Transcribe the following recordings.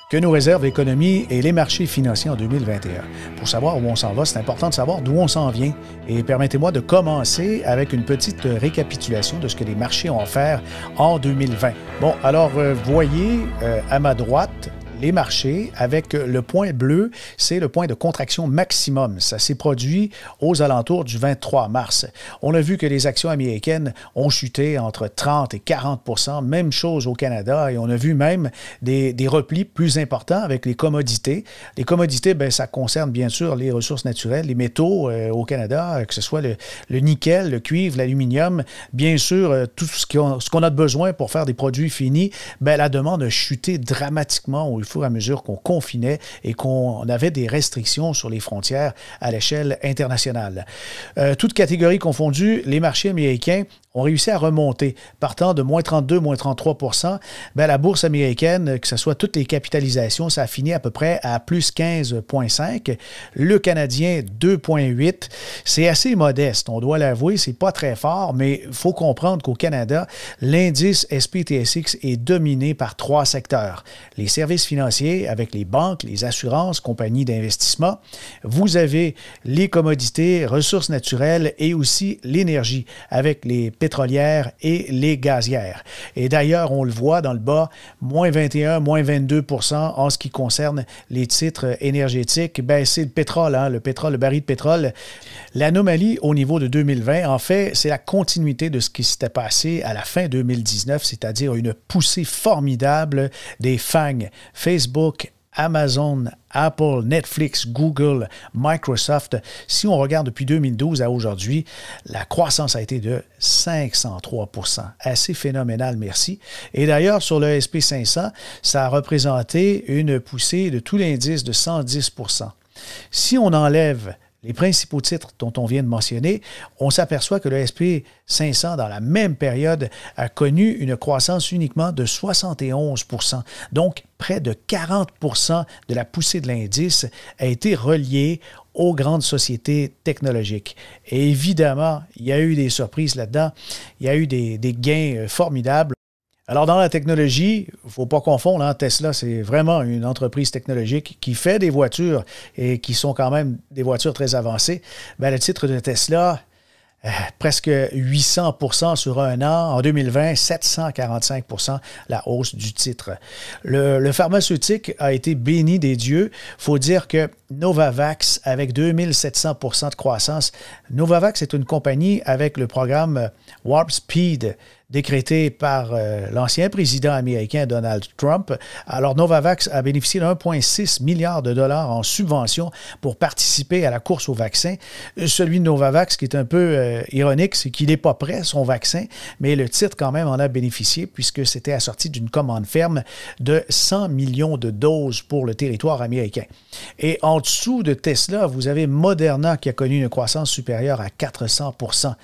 Que nous réserve l'économie et les marchés financiers en 2021? Pour savoir où on s'en va, c'est important de savoir d'où on s'en vient. Et permettez-moi de commencer avec une petite récapitulation de ce que les marchés ont offert en 2020. Bon, alors, voyez à ma droite, les marchés, avec le point bleu, c'est le point de contraction maximum. Ça s'est produit aux alentours du 23 mars. On a vu que les actions américaines ont chuté entre 30 et 40 %. Même chose au Canada. Et on a vu même des replis plus importants avec les commodités. Les commodités, bien, ça concerne bien sûr les ressources naturelles, les métaux au Canada, que ce soit le nickel, le cuivre, l'aluminium. Bien sûr, tout ce qu'on a besoin pour faire des produits finis, bien, la demande a chuté dramatiquement au fur et à mesure qu'on confinait et qu'on avait des restrictions sur les frontières à l'échelle internationale. Toutes catégories confondues, les marchés américains ont réussi à remonter. Partant de moins 32, moins 33 %, bien, la bourse américaine, que ce soit toutes les capitalisations, ça a fini à peu près à plus 15,5. Le Canadien, 2,8. C'est assez modeste, on doit l'avouer, c'est pas très fort, mais il faut comprendre qu'au Canada, l'indice SP/TSX est dominé par 3 secteurs. Les services financiers avec les banques, les assurances, compagnies d'investissement. Vous avez les commodités, ressources naturelles et aussi l'énergie avec les pétrolières et les gazières. Et d'ailleurs, on le voit dans le bas, moins 21, moins 22 % en ce qui concerne les titres énergétiques. Ben, c'est le pétrole, hein, le baril de pétrole. L'anomalie au niveau de 2020, en fait, c'est la continuité de ce qui s'était passé à la fin 2019, c'est-à-dire une poussée formidable des FANG, Facebook, Amazon, Apple, Netflix, Google, Microsoft. Si on regarde depuis 2012 à aujourd'hui, la croissance a été de 503 %. Assez phénoménal, merci. Et d'ailleurs, sur le SP500, ça a représenté une poussée de tout l'indice de 110 %. Si on enlève les principaux titres dont on vient de mentionner, on s'aperçoit que le SP500, dans la même période, a connu une croissance uniquement de 71 %. Donc, près de 40 % de la poussée de l'indice a été reliée aux grandes sociétés technologiques. Et évidemment, il y a eu des surprises là-dedans. Il y a eu des gains formidables. Alors, dans la technologie, il ne faut pas confondre, hein, Tesla, c'est vraiment une entreprise technologique qui fait des voitures et qui sont quand même des voitures très avancées. Bien, le titre de Tesla, presque 800 % sur un an. En 2020, 745 % la hausse du titre. Le pharmaceutique a été béni des dieux. Il faut dire que Novavax, avec 2700 % de croissance, Novavax est une compagnie avec le programme Warp Speed, décrété par l'ancien président américain Donald Trump. Alors, Novavax a bénéficié de 1,6 milliard de dollars en subventions pour participer à la course au vaccin. Celui de Novavax, qui est un peu ironique, c'est qu'il n'est pas prêt, son vaccin, mais le titre quand même en a bénéficié puisque c'était assorti d'une commande ferme de 100 millions de doses pour le territoire américain. Et en dessous de Tesla, vous avez Moderna qui a connu une croissance supérieure à 400 %.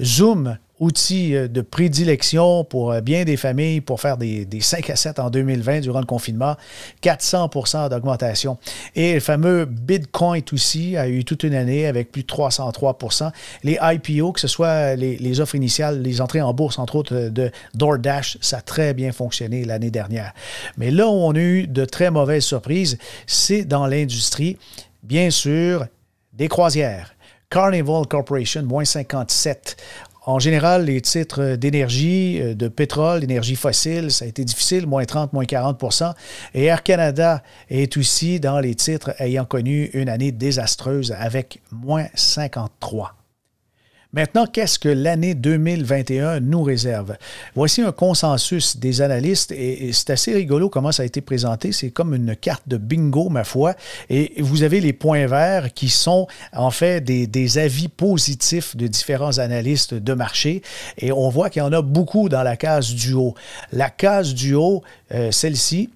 Zoom, outil de prédilection pour bien des familles pour faire des 5 à 7 en 2020 durant le confinement, 400 % d'augmentation. Et le fameux Bitcoin aussi a eu toute une année avec plus de 303 %. Les IPO, que ce soit les offres initiales, les entrées en bourse, entre autres de DoorDash, ça a très bien fonctionné l'année dernière. Mais là où on a eu de très mauvaises surprises, c'est dans l'industrie, bien sûr, des croisières. Carnival Corporation, moins 57 %. En général, les titres d'énergie, de pétrole, d'énergie fossile, ça a été difficile, moins 30, moins 40 %. Et Air Canada est aussi dans les titres ayant connu une année désastreuse avec moins 53 %. Maintenant, qu'est-ce que l'année 2021 nous réserve? Voici un consensus des analystes et c'est assez rigolo comment ça a été présenté. C'est comme une carte de bingo, ma foi. Et vous avez les points verts qui sont en fait des avis positifs de différents analystes de marché. Et on voit qu'il y en a beaucoup dans la case du haut. La case du haut, celle-ci,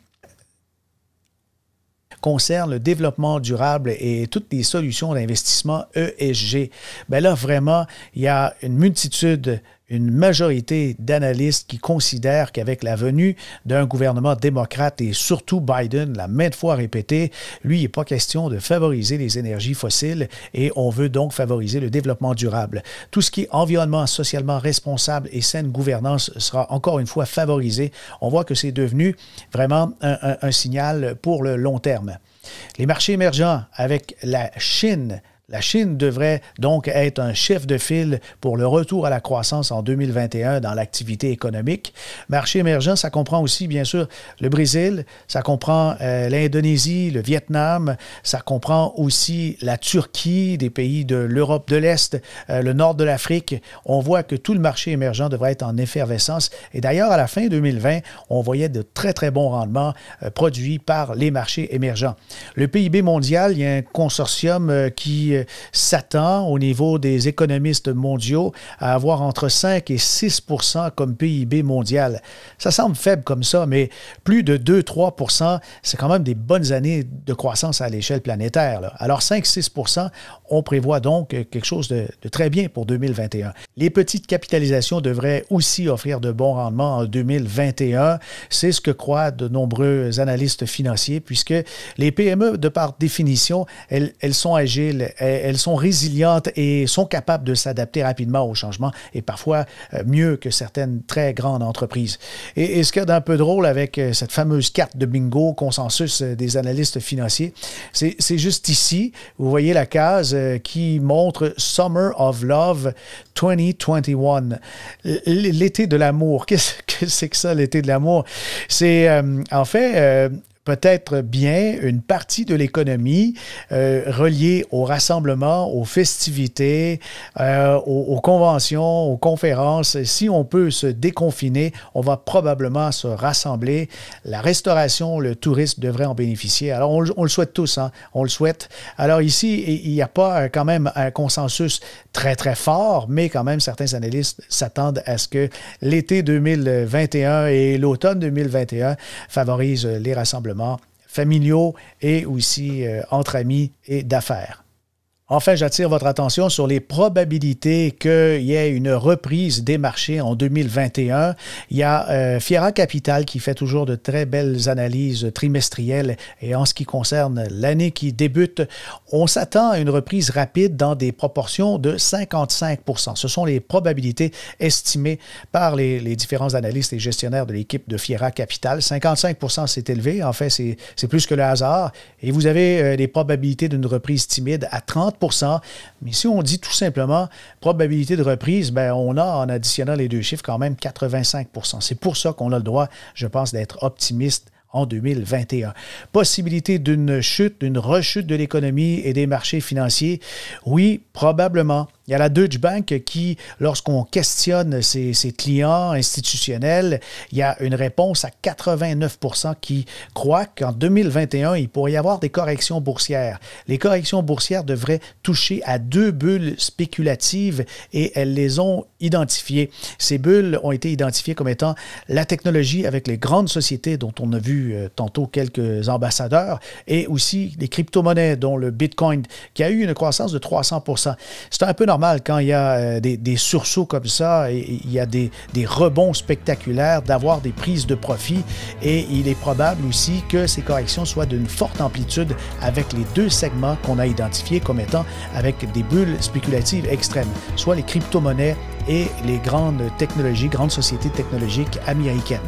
concerne le développement durable et toutes les solutions d'investissement ESG. Bien là, vraiment, il y a une multitude une majorité d'analystes qui considèrent qu'avec la venue d'un gouvernement démocrate et surtout Biden, l'a maintes fois répété, lui, il n'est pas question de favoriser les énergies fossiles et on veut donc favoriser le développement durable. Tout ce qui est environnement socialement responsable et saine gouvernance sera encore une fois favorisé. On voit que c'est devenu vraiment un signal pour le long terme. Les marchés émergents avec la Chine. La Chine devrait donc être un chef de file pour le retour à la croissance en 2021 dans l'activité économique. Marché émergent, ça comprend aussi, bien sûr, le Brésil, ça comprend l'Indonésie, le Vietnam, ça comprend aussi la Turquie, des pays de l'Europe de l'Est, le nord de l'Afrique. On voit que tout le marché émergent devrait être en effervescence. Et d'ailleurs, à la fin 2020, on voyait de très, très bons rendements produits par les marchés émergents. Le PIB mondial, il y a un consortium qui s'attend au niveau des économistes mondiaux à avoir entre 5 et 6 % comme PIB mondial. Ça semble faible comme ça, mais plus de 2-3 %, c'est quand même des bonnes années de croissance à l'échelle planétaire, là. Alors 5-6 %, on prévoit donc quelque chose de très bien pour 2021. Les petites capitalisations devraient aussi offrir de bons rendements en 2021. C'est ce que croient de nombreux analystes financiers, puisque les PME, de par définition, elles sont agiles, elles sont résilientes et sont capables de s'adapter rapidement aux changements et parfois mieux que certaines très grandes entreprises. Et ce qu'il y a d'un peu drôle avec cette fameuse carte de bingo consensus des analystes financiers, c'est juste ici, vous voyez la case qui montre Summer of Love 2021. L'été de l'amour. Qu'est-ce que c'est que ça, l'été de l'amour? C'est en fait peut-être bien une partie de l'économie reliée au rassemblement, aux festivités, aux conventions, aux conférences. Si on peut se déconfiner, on va probablement se rassembler. La restauration, le tourisme devrait en bénéficier. Alors, on le souhaite tous, hein? On le souhaite. Alors ici, il n'y a pas quand même un consensus très, très fort, mais quand même, certains analystes s'attendent à ce que l'été 2021 et l'automne 2021 favorisent les rassemblements familiaux et aussi entre amis et d'affaires. Enfin, j'attire votre attention sur les probabilités qu'il y ait une reprise des marchés en 2021. Il y a Fiera Capital qui fait toujours de très belles analyses trimestrielles et en ce qui concerne l'année qui débute, on s'attend à une reprise rapide dans des proportions de 55 %. Ce sont les probabilités estimées par les différents analystes et gestionnaires de l'équipe de Fiera Capital. 55 % c'est élevé, en fait c'est plus que le hasard et vous avez des probabilités d'une reprise timide à 30 %. Mais si on dit tout simplement probabilité de reprise, ben on a, en additionnant les deux chiffres, quand même 85 %. C'est pour ça qu'on a le droit, je pense, d'être optimiste en 2021. Possibilité d'une chute, d'une rechute de l'économie et des marchés financiers? Oui, probablement. Il y a la Deutsche Bank qui, lorsqu'on questionne ses clients institutionnels, il y a une réponse à 89 % qui croient qu'en 2021, il pourrait y avoir des corrections boursières. Les corrections boursières devraient toucher à 2 bulles spéculatives et elles les ont identifiées. Ces bulles ont été identifiées comme étant la technologie avec les grandes sociétés dont on a vu tantôt quelques ambassadeurs et aussi les crypto-monnaies dont le Bitcoin qui a eu une croissance de 300 %. C'est un peu normal quand il y a des sursauts comme ça et il y a des rebonds spectaculaires d'avoir des prises de profit et il est probable aussi que ces corrections soient d'une forte amplitude avec les deux segments qu'on a identifiés comme étant avec des bulles spéculatives extrêmes, soit les crypto-monnaies et les grandes technologies, grandes sociétés technologiques américaines.